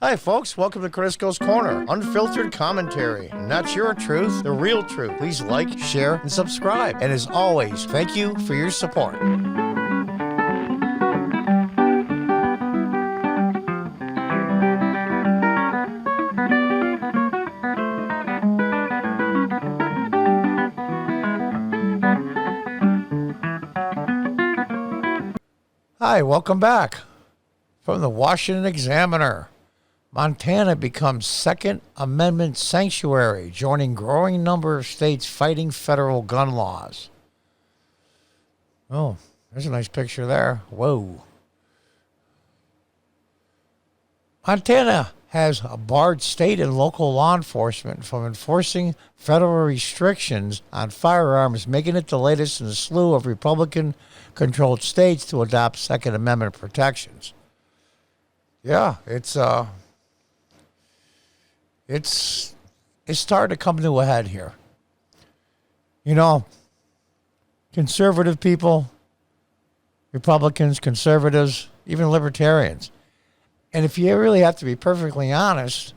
Hi, folks. Welcome to Crisco's Corner. Unfiltered commentary. Not your truth, the real truth. Please like, share, and subscribe. And as always, thank you for your support. Hi, welcome back. From the Washington Examiner. Montana becomes Second Amendment sanctuary, joining growing number of states fighting federal gun laws. Oh, there's a nice picture there. Whoa. Montana has barred state and local law enforcement from enforcing federal restrictions on firearms, making it the latest in a slew of Republican-controlled states to adopt Second Amendment protections. Yeah, it's starting to come to a head here. You know, conservative people, Republicans, conservatives, even libertarians. And if you really have to be perfectly honest,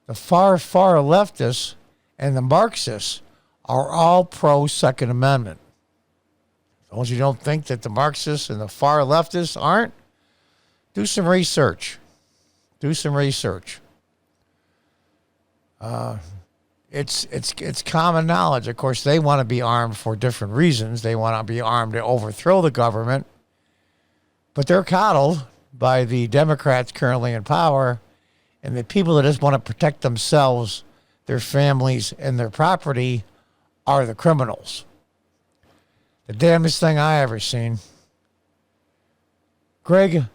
the far leftists and the Marxists are all pro-Second Amendment. Those you don't think that the Marxists and the far leftists aren't, do some research. It's common knowledge. Of course, they want to be armed for different reasons. They want to be armed to overthrow the government. But they're coddled by the Democrats currently in power, and the people that just want to protect themselves, their families, and their property are the criminals. The damnedest thing I ever seen. Greg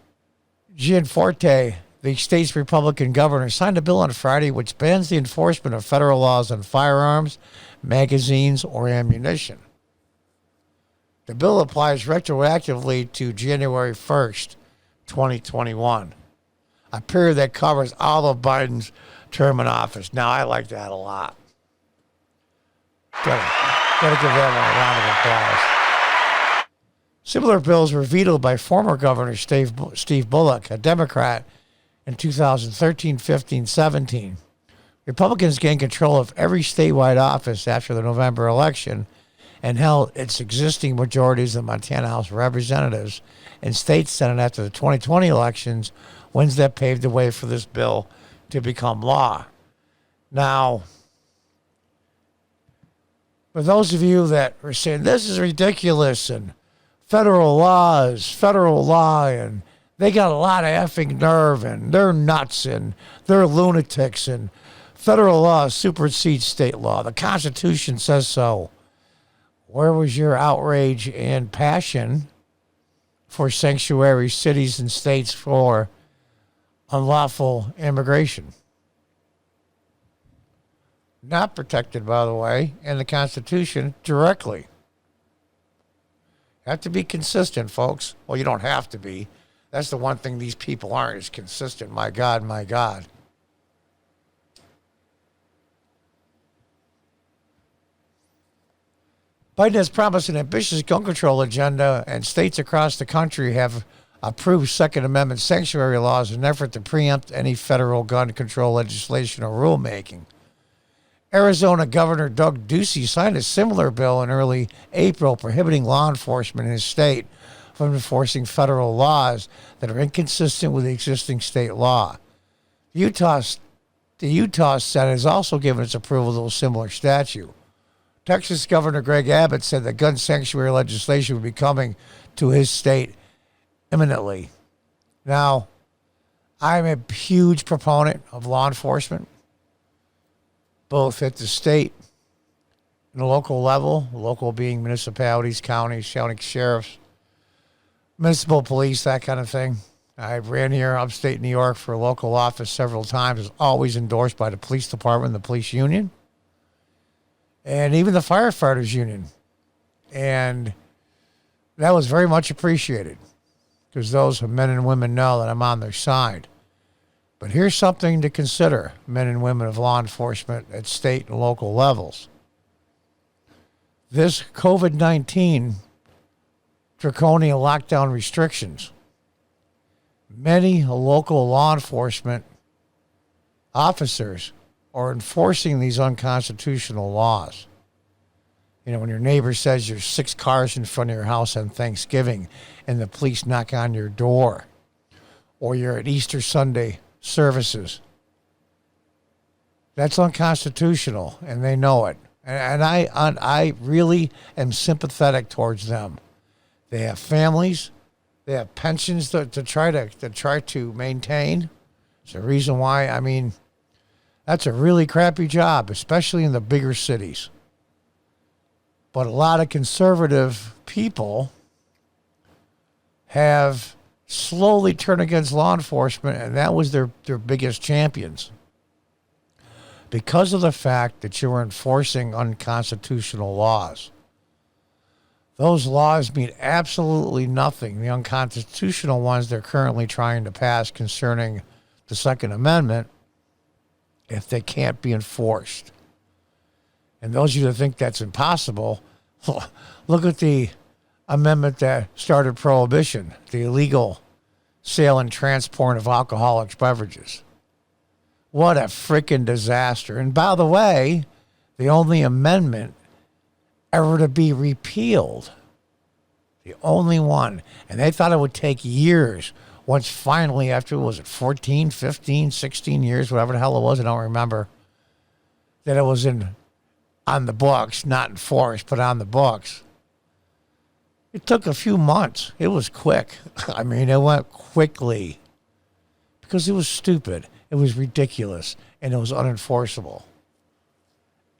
Gianforte, the state's Republican governor, signed a bill on Friday which bans the enforcement of federal laws on firearms, magazines, or ammunition. The bill applies retroactively to January 1st, 2021, a period that covers all of Biden's term in office. Now, I like that a lot. Gotta give them a round of applause. Similar bills were vetoed by former Governor Steve Bullock, a Democrat, in 2013, 15, 17. Republicans gained control of every statewide office after the November election and held its existing majorities in the Montana House of Representatives and State Senate after the 2020 elections, wins that paved the way for this bill to become law. Now, for those of you that are saying this is ridiculous and federal law, and they got a lot of effing nerve, and they're nuts, and they're lunatics, and federal law supersedes state law. The Constitution says so. Where was your outrage and passion for sanctuary cities and states for unlawful immigration? Not protected, by the way, in the Constitution directly. Have to be consistent, folks. Well, you don't have to be. That's the one thing these people aren't, is consistent. My God, my God. Biden has promised an ambitious gun control agenda, and states across the country have approved Second Amendment sanctuary laws in an effort to preempt any federal gun control legislation or rulemaking. Arizona Governor Doug Ducey signed a similar bill in early April prohibiting law enforcement in his state from enforcing federal laws that are inconsistent with the existing state law. The Utah Senate has also given its approval to a similar statute. Texas Governor Greg Abbott said that gun sanctuary legislation would be coming to his state imminently. Now, I'm a huge proponent of law enforcement, both at the state and the local level, local being municipalities, counties, county sheriffs, municipal police, that kind of thing. I ran here upstate New York for a local office several times. It was always endorsed by the police department, the police union, and even the firefighters union. And that was very much appreciated because those men and women know that I'm on their side. But here's something to consider, men and women of law enforcement at state and local levels. This COVID-19 draconian lockdown restrictions, many local law enforcement officers are enforcing these unconstitutional laws. You know, when your neighbor says there's 6 cars in front of your house on Thanksgiving and the police knock on your door, or you're at Easter Sunday services, that's unconstitutional, and they know it. And I really am sympathetic towards them. They have families, they have pensions to try to maintain. It's the reason why. I mean, that's a really crappy job, especially in the bigger cities. But a lot of conservative people have slowly turned against law enforcement, and that was their biggest champions. Because of the fact that you were enforcing unconstitutional laws. Those laws mean absolutely nothing. The unconstitutional ones they're currently trying to pass concerning the Second Amendment, if they can't be enforced. And those of you that think that's impossible, look at the amendment that started prohibition, the illegal sale and transport of alcoholic beverages. What a freaking disaster. And by the way, the only amendment ever to be repealed. The only one. And they thought it would take years. Once finally, after, was it 14, 15, 16 years, whatever the hell it was, I don't remember, that it was on the books, not enforced, but on the books. It took a few months. It was quick. I mean, it went quickly. Because it was stupid. It was ridiculous. And it was unenforceable.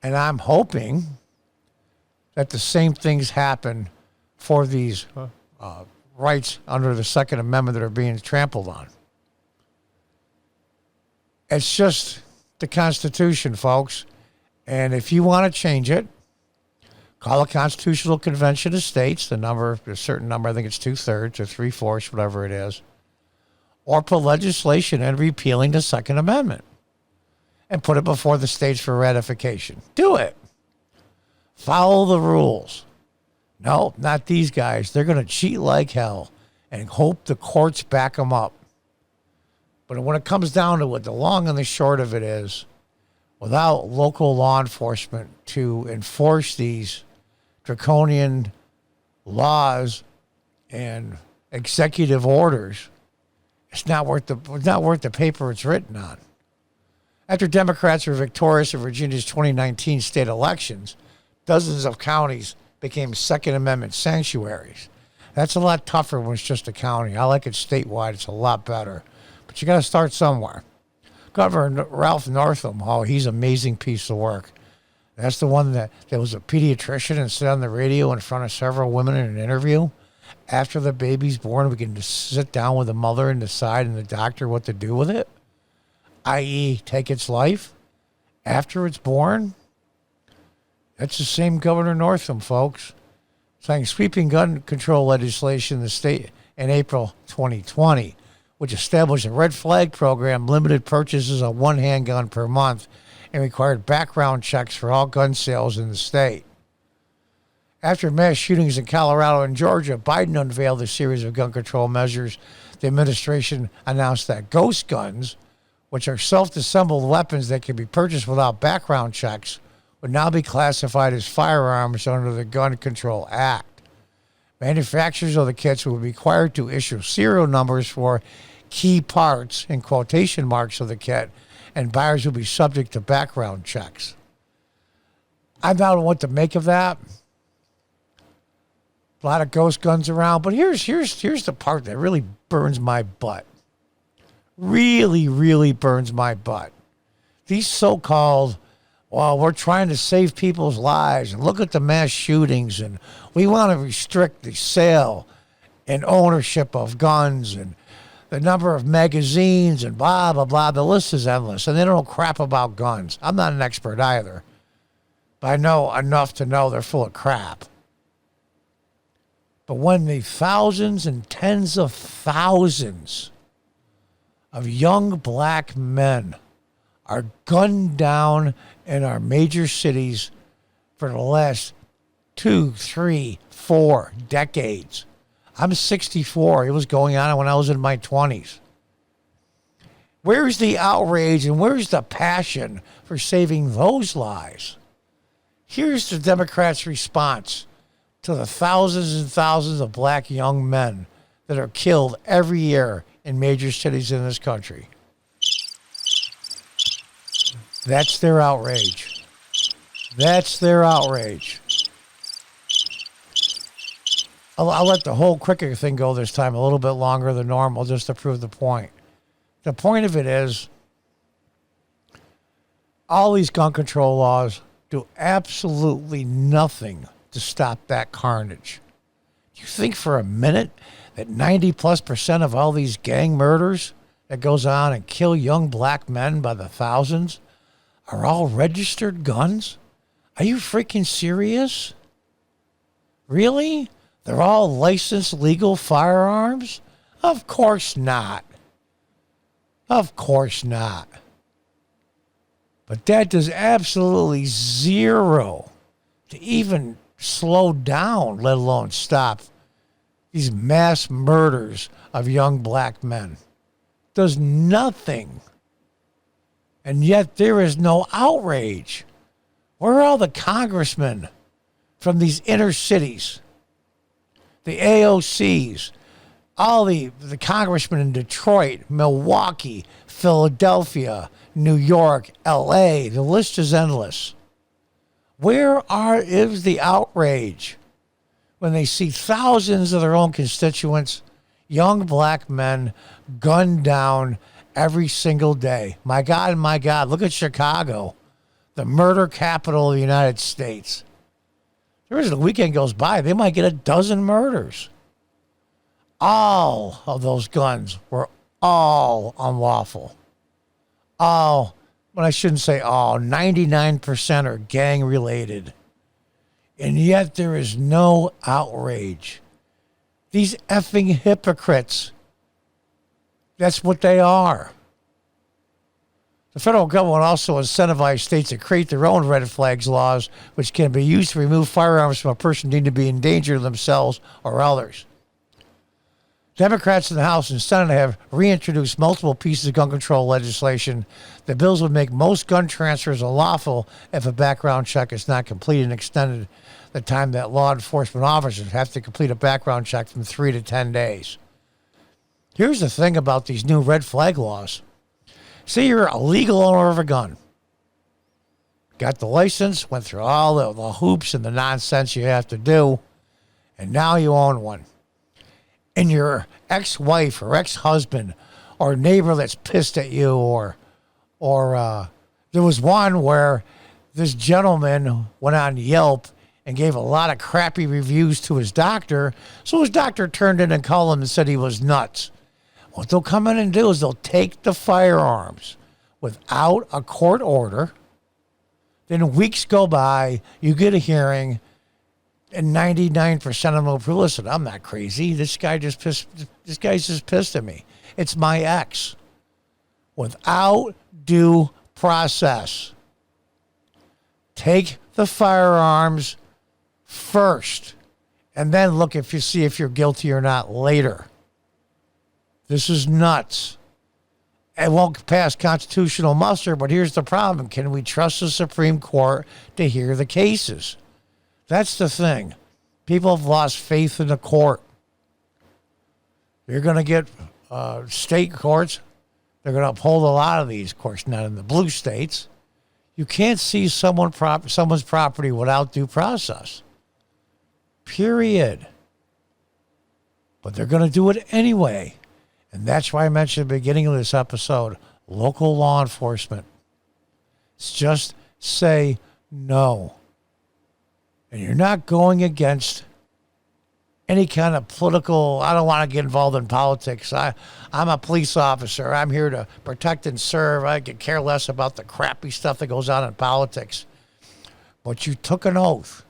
And I'm hoping that the same things happen for these rights under the Second Amendment that are being trampled on. It's just the Constitution, folks. And if you want to change it, call a Constitutional Convention of States, a certain number, I think it's 2/3 or 3/4, whatever it is, or put legislation in repealing the Second Amendment and put it before the states for ratification. Do it. Follow the rules. No, not these guys. They're going to cheat like hell and hope the courts back them up. But when it comes down to it, the long and the short of it is, without local law enforcement to enforce these draconian laws and executive orders, it's not worth the paper it's written on. After Democrats were victorious in Virginia's 2019 state elections, dozens of counties became Second Amendment sanctuaries. That's a lot tougher when it's just a county. I like it statewide. It's a lot better. But you got to start somewhere. Governor Ralph Northam, he's an amazing piece of work. That's the one that was a pediatrician and sit on the radio in front of several women in an interview. After the baby's born, we can just sit down with the mother and decide and the doctor what to do with it, i.e. take its life after it's born. That's the same Governor Northam, folks, saying sweeping gun control legislation in the state in April 2020, which established a red flag program, limited purchases of one handgun per month, and required background checks for all gun sales in the state. After mass shootings in Colorado and Georgia, Biden unveiled a series of gun control measures. The administration announced that ghost guns, which are self-assembled weapons that can be purchased without background checks, would now be classified as firearms under the Gun Control Act. Manufacturers of the kits will be required to issue serial numbers for key parts in quotation marks of the kit, and buyers will be subject to background checks. I don't know what to make of that. A lot of ghost guns around, but here's the part that really burns my butt. Really, really burns my butt. These so-called, well, we're trying to save people's lives, and look at the mass shootings, and we want to restrict the sale and ownership of guns and the number of magazines and blah, blah, blah. The list is endless, and they don't know crap about guns. I'm not an expert either, but I know enough to know they're full of crap. But when the thousands and tens of thousands of young black men are gunned down in our major cities for the last 2, 3, 4 decades. I'm 64. It was going on when I was in my 20s. Where's the outrage and where's the passion for saving those lives? Here's the Democrats' response to the thousands and thousands of black young men that are killed every year in major cities in this country. That's their outrage. That's their outrage. I'll let the whole cricket thing go this time a little bit longer than normal just to prove the point. The point of it is all these gun control laws do absolutely nothing to stop that carnage. Do you think for a minute that 90+% of all these gang murders that goes on and kill young black men by the thousands are all registered guns? Are you freaking serious? Really? They're all licensed legal firearms? Of course not. Of course not. But that does absolutely zero to even slow down, let alone stop these mass murders of young black men. Does nothing. And yet there is no outrage. Where are all the congressmen from these inner cities? The AOCs, all the congressmen in Detroit, Milwaukee, Philadelphia, New York, LA, the list is endless. Where is the outrage when they see thousands of their own constituents, young black men, gunned down every single day? My God, look at Chicago, the murder capital of the United States. There isn't a weekend goes by, they might get a dozen murders. All of those guns were all unlawful. All, but I shouldn't say all, 99% are gang related. And yet there is no outrage. These effing hypocrites, that's what they are. The federal government also incentivizes states to create their own red flags laws, which can be used to remove firearms from a person deemed to be in danger of themselves or others. Democrats in the House and Senate have reintroduced multiple pieces of gun control legislation. The bills would make most gun transfers unlawful if a background check is not completed and extended the time that law enforcement officers have to complete a background check from 3 to 10 days. Here's the thing about these new red flag laws. Say you're a legal owner of a gun. Got the license, went through all the hoops and the nonsense you have to do, and now you own one. And your ex-wife or ex-husband or neighbor that's pissed at you, or there was one where this gentleman went on Yelp and gave a lot of crappy reviews to his doctor, so his doctor turned in and called him and said he was nuts. What they'll come in and do is they'll take the firearms without a court order. Then weeks go by, you get a hearing, and 99% of them will prove, listen, I'm not crazy. This guy's just pissed at me. It's my ex. Without due process. Take the firearms first, and then look see if you're guilty or not later. This is nuts. It won't pass constitutional muster, but here's the problem. Can we trust the Supreme Court to hear the cases? That's the thing. People have lost faith in the court. You're going to get state courts. They're going to uphold a lot of these, of course, not in the blue states. You can't seize someone's property without due process. Period. But they're going to do it anyway. And that's why I mentioned at the beginning of this episode, local law enforcement. It's just say no. And you're not going against any kind of political, I don't want to get involved in politics. I'm a police officer. I'm here to protect and serve. I could care less about the crappy stuff that goes on in politics. But you took an oath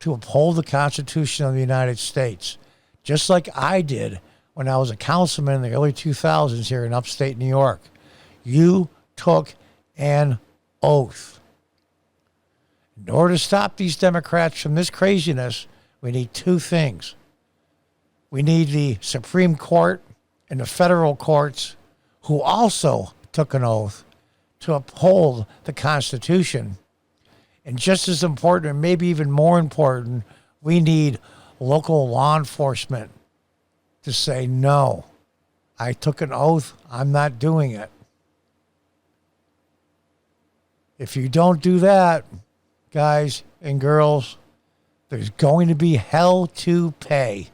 to uphold the Constitution of the United States, just like I did when I was a councilman in the early 2000s here in upstate New York. You took an oath. In order to stop these Democrats from this craziness, we need two things. We need the Supreme Court and the federal courts who also took an oath to uphold the Constitution. And just as important, and maybe even more important, we need local law enforcement to say, no, I took an oath, I'm not doing it. If you don't do that, guys and girls, there's going to be hell to pay.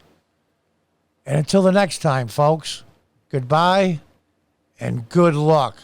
And until the next time, folks, goodbye and good luck.